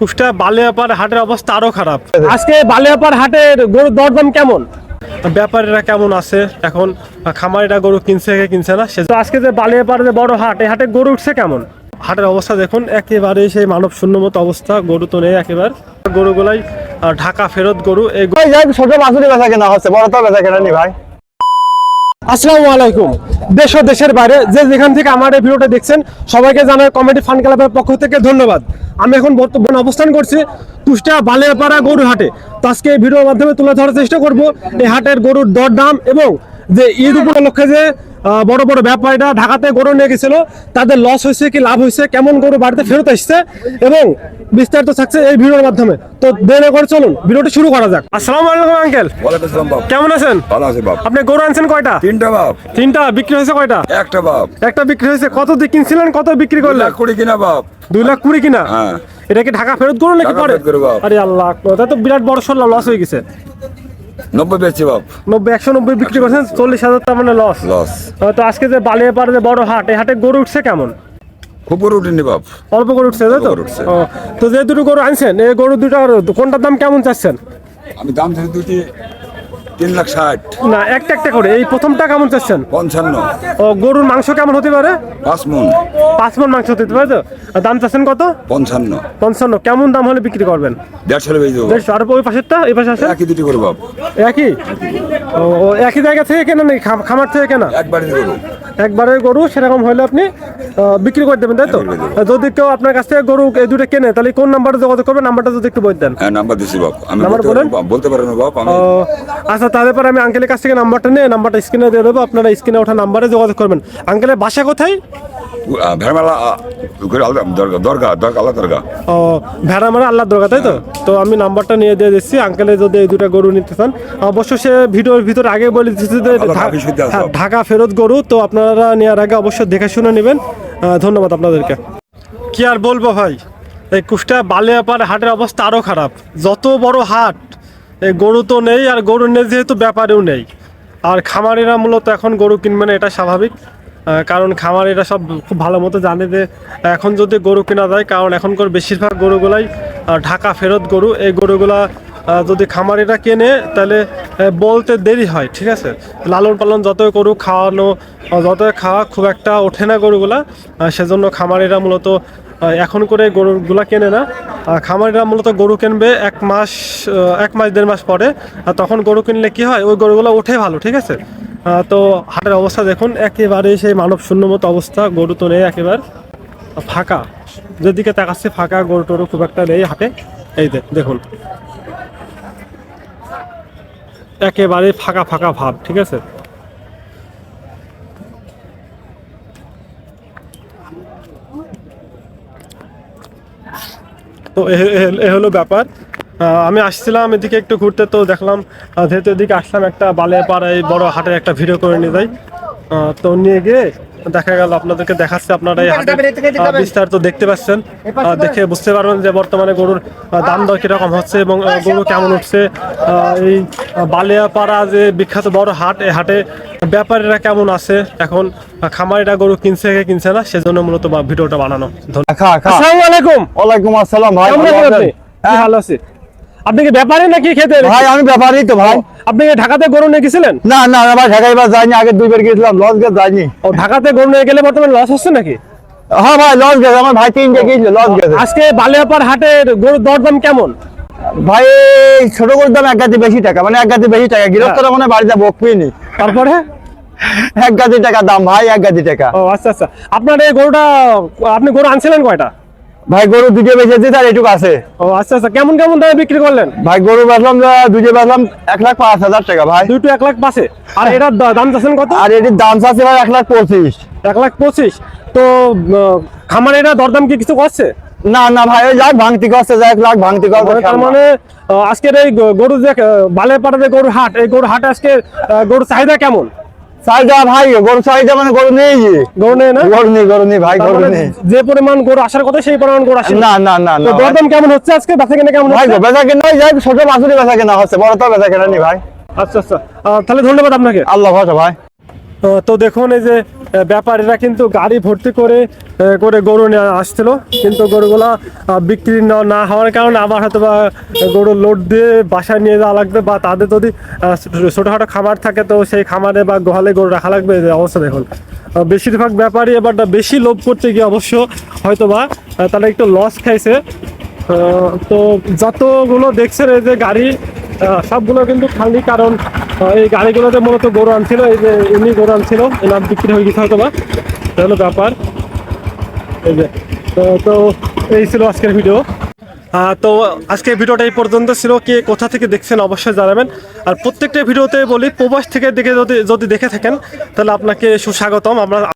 কুষ্টিয়া বালিয়াপাড় হাটের অবস্থা আরো খারাপ। আজকে বালিয়াপাড় হাটের গরুর দরদাম কেমন, ব্যাপারীরা কেমন আছে, এখন খামারিরা গরু কিনছে কে কিনছে না। আজকে যে বালিয়াপাড়ে যে বড় হাট, এই হাটে গরু উঠছে কেমন, হাটের অবস্থা দেখুন একেবারে সেই মানব শূন্য মতো অবস্থা, গরু তো নেই একেবারে। গরুগুলাই ঢাকা ফেরত গরু। এই ছোট বাছুরি বেচা কেনা হচ্ছে, বড় তো বেচা কেনা নি ভাই। আসসালামু আলাইকুম। দেশ ও দেশের বাইরে যে যেখান থেকে আমার এই ভিডিওটা দেখছেন সবাইকে জানাই কমেডি ফান ক্লাবের পক্ষ থেকে ধন্যবাদ। আমি এখন বর্তমানে অবস্থান করছি কুষ্টিয়া বালিয়াপাড়া গরু হাটে। তো আজকে এই ভিডিওর মাধ্যমে তুলে ধরার চেষ্টা করব এই হাটের গরুর দরদাম এবং যে ঈদ উপলক্ষে যে বড় বড় ব্যাপারীরা ঢাকাতে গরু নিয়ে গেছিল তাদের লস হয়েছে কি লাভ হয়েছে, কেমন গরু বাড়িতে ফেরত আসছে এবং বিস্তারিত থাকছে এই ভিডিওর মাধ্যমে। তো দেরি করে চলুন ভিডিওটি শুরু করা যাক। আসসালামু আলাইকুম আঙ্কেল। ওয়ালাইকুম আসসালাম বাপ। কেমন আছেন? ভালো আছি বাপ। আপনি গরু আনছেন কয়টা? তিনটা বাপ। তিনটা বিক্রি হয়েছে কয়টা? একটা বাপ। একটা বিক্রি হয়েছে। কত দিয়ে কিনছিলেন, কত বিক্রি করলেন? 2,20,000 কিনা বাপ। 2,20,000 কিনা। হ্যাঁ। এটা কি ঢাকা ফেরত গরু নাকি ঢাকা পরে? ফেরত গরু বাপ। আরে আল্লাহ, এটা তো বিরাট বড় সর লস হয়ে গেছে। 90 বেচছি বাপ। 190 বিক্রি করছেন, 40,000 তার মানে লস। লস। তো আজকে যে বালিয়াপাড়ে যে বড় হাট, এই হাটে গরু উঠছে কেমন? খুব গরু উঠিনি বাপ। অল্প গরু উঠছে, তাই তো? গরু উঠছে। তো যে দুটো গরু আনছেন, এই গরু দুটার কোনটার দাম কেমন চাচ্ছেন? আমি দাম চাইছি দুটি 3,60,000। না, একটা একটা করে। এই প্রথমটা কেমন চাচ্ছেন? 55। গরুর মাংস কেমন হতে পারে? 5 মণ। 5 মণ মাংস হতে পারে তো? দাম চাচ্ছেন কত? 55। 55। কেমন দাম হলে বিক্রি করবেন? 150 বেচবো। 150। আর ওই পাশেরটা, এই পাশে আছে একই দুটি গরু বাপ। একই? ও একই জায়গা থেকে কেনা নেই, খামার থেকে কেনা? একবারই গরু। একবারে গরু, সেরকম হলে আপনি বিক্রি করে দেবেন, তাই তো? যদি কেউ আপনার কাছ থেকে গরু এই দুটো কেনে তাহলে কোন নাম্বারে যোগাযোগ করবেন? নাম্বারটা যদি একটু বলে দেন। হ্যাঁ, নাম্বার দিছি বাপ। আমি নাম্বার বলেন। বলতে পারবো না বাপ। আমি আচ্ছা, তারপরে আমি আঙ্কেলের কাছ থেকে নাম্বারটা নিয়ে নাম্বারটা স্ক্রিনে দিয়ে দেবো, আপনারা স্ক্রিনে ওঠা নাম্বারে যোগাযোগ করবেন। আঙ্কেলের বাসা কোথায়? ভেড়ামালা দরগা আল্লাহ দরগা। ও, ভেড়ামারা আল্লাহ দরগা, তাই তো? তো আমি নাম্বারটা নিয়ে দিয়ে দিচ্ছি। আঙ্কেলে যদি এই দুটো গরু নিতে চান, অবশ্য সে ভিডিওর ভিতরে আগে বলে দিচ্ছে যে ঢাকা ফেরত গরু, তো আপনারা নেওয়ার আগে অবশ্যই দেখে শুনে নেবেন। ধন্যবাদ আপনাদেরকে। কি আর বলবো ভাই, এই কুষ্টিয়া বালিয়াপাড় হাটের অবস্থা আরও খারাপ। যত বড় হাট, এই গরু তো নেই, আর গরু নেই যেহেতু ব্যাপারেও নেই। আর খামারিরা মূলত এখন গরু কিনবে না, এটা স্বাভাবিক। কারণ খামারিরা সব খুব ভালো মতো জানে যে এখন যদি গরু কেনা যায়, কারণ এখনকার বেশিরভাগ গরুগুলাই ঢাকা ফেরত গরু। এই গরুগুলা যদি খামারিরা কেনে তাহলে বলতে দেরি হয়, ঠিক আছে? লালন পালন যতই করুক, খাওয়ানো যতই খাওয়া, খুব একটা ওঠে না গরুগুলা। সেজন্য খামারিরা মূলত এখন করে গরুগুলা কেনে না। খামারিরা মূলত গরু কিনবে 1 মাস 1.5 মাস পরে। তখন গরু কিনলে কি হয়, ওই গরুগুলো ওঠে ভালো, ঠিক আছে? তো হাটের অবস্থা দেখুন একেবারে সেই মানব শূন্য মতো অবস্থা, গরু তো নেই একেবারে ফাঁকা। যেদিকে তাকাচ্ছে ফাঁকা, গরু টরু খুব একটা নেই হাটে। এই দেখুন একেবারে ফাঁকা ফাঁকা ভাব, ঠিক আছে? তো এ হলো ব্যাপার। আমি আসছিলাম এদিকে একটু ঘুরতে, তো দেখলাম যেহেতু এদিকে আসলাম একটা বালিয়াপাড়া এই বড় হাটের একটা ভিডিও করে নিয়ে যাই। তো নিয়ে গিয়ে দেখা গেল আপনাদেরকে দেখাচ্ছে, আপনারা এই হাটের বিস্তারিত দেখতে পাচ্ছেন। দেখে বুঝতে পারবেন যে বর্তমানে গরুর দাম দর কিরকম হচ্ছে এবং গরু কেমন উঠছে। এই বালিয়াপাড়া যে বিখ্যাত বড় হাট, এই হাটে ব্যাপারীরা কেমন আছে, এখন খামারিরা গরু কিনছে কে কিনছে না, সেজন্য মূলত ভিডিওটা বানানো। আসসালামু আলাইকুম। ওয়ালাইকুম আসসালাম ভাই। কেমন আছেন আপনি? কি ভালো আছি। আপনি কি ব্যাপারী নাকি খেতে? ভাই আমি ব্যাপারই তো ভাই। আপনি কি ঢাকাতে গরু নিয়ে গেছিলেন? না না ভাই, ঢাকা এবার যাইনি, আগে 2 বার গেছিলাম, লস গেছে যাইনি। ও, ঢাকাতে গরু নিয়ে গেলে বর্তমানে লস হচ্ছে নাকি? হ্যাঁ ভাই, লস গেছে, আমার ভাই 3 জায়গায় গেছিল, লস গেছে। আজকে বালিয়াপাড় হাটের গরুর দরদাম কেমন? ভাই ছোট গরুর দাম 1 গাদি বেশি টাকা, মানে 1 গাদি বেশি টাকা, গৃহস্থরা মানে বাড়িতে বকবেনি। তারপরে 1 গাদি টাকা দাম ভাই, 1 গাদি টাকা। ও আচ্ছা আচ্ছা। আপনার এই গরুটা, আপনি গরু আনছিলেন কয়টা? ভাই গরু 2টা বেচেছি, আর এটুকু আছে। ও আচ্ছা আচ্ছা। কেমন কেমন দামে বিক্রি করলেন? ভাই গরু বেচলাম 2টা বেচলাম 1,05,000 টাকা ভাই। দুটো 1,05,000। আর এটার দাম চাচ্ছেন কত? আর এটির দাম আছে ভাই 1,25,000। 1,25,000। তো খামারেরা দরদাম কি কিছু করছে? না না ভাই, ওই লাখ ভাঙতি করছে, 1 লাখ ভাঙতি করছে। তার মানে আজকের এই গরু যে বালিয়াপাড়া যে গরুর হাট, এই গরুর হাটে আজকে গরুর চাহিদা কেমন? চাহিদা ভাই, গরু চাহিদা মানে গরু নেই, গরু নেই না? গরু নেই ভাই, গরু নেই। যে পরিমাণ গরু আসার কথা সেই পরিমাণ গরু আসে না না না না। দরদাম কেমন হচ্ছে আজকে, বেচা কেনা কেমন ভাই হচ্ছে? বেচা কেনা যাই, ছোট বাছুরি বেচা কেনা হচ্ছে, বড় তো বেচা কেনা নি ভাই। আচ্ছা আচ্ছা। তাহলে ধন্যবাদ আপনাকে। আল্লাহ ভরসা ভাই। তো দেখুন এই যে ব্যাপারীরা কিন্তু গাড়ি ভর্তি করে করে গরু নিয়ে আসছিল, কিন্তু গরুগুলা বিক্রি না হওয়ার কারণে আবার হয়তো বা গরু লোড দিয়ে বাসায় নিয়ে যাওয়া লাগবে, বা তাদের যদি ছোটোখাটো খামার থাকে তো সেই খামারে বা গোহালে গরু রাখা লাগবে। যে অবস্থা দেখুন, বেশিরভাগ ব্যাপারী এবার বেশি লোভ করতে গিয়ে অবশ্য হয়তো বা তারা একটু লস খাইছে। তো যতগুলো দেখছেন এই যে গাড়ি সবগুলো কিন্তু খালি, কারণ এই গাড়িগুলোতে মূলত গরু আনছিল, এই যে এমনি গরু আনছিল, এনার বিক্রি হয়ে গেছে হয়তো বা, এটা হলো ব্যাপার। এই যে তো এই ছিল আজকের ভিডিও। তো আজকে ভিডিওটা এই পর্যন্ত ছিল। কে কোথা থেকে দেখছেন অবশ্যই জানাবেন। আর প্রত্যেকটা ভিডিওতে বলি, প্রবাস থেকে দেখে যদি দেখে থাকেন তাহলে আপনাকে সুস্বাগতম। আমরা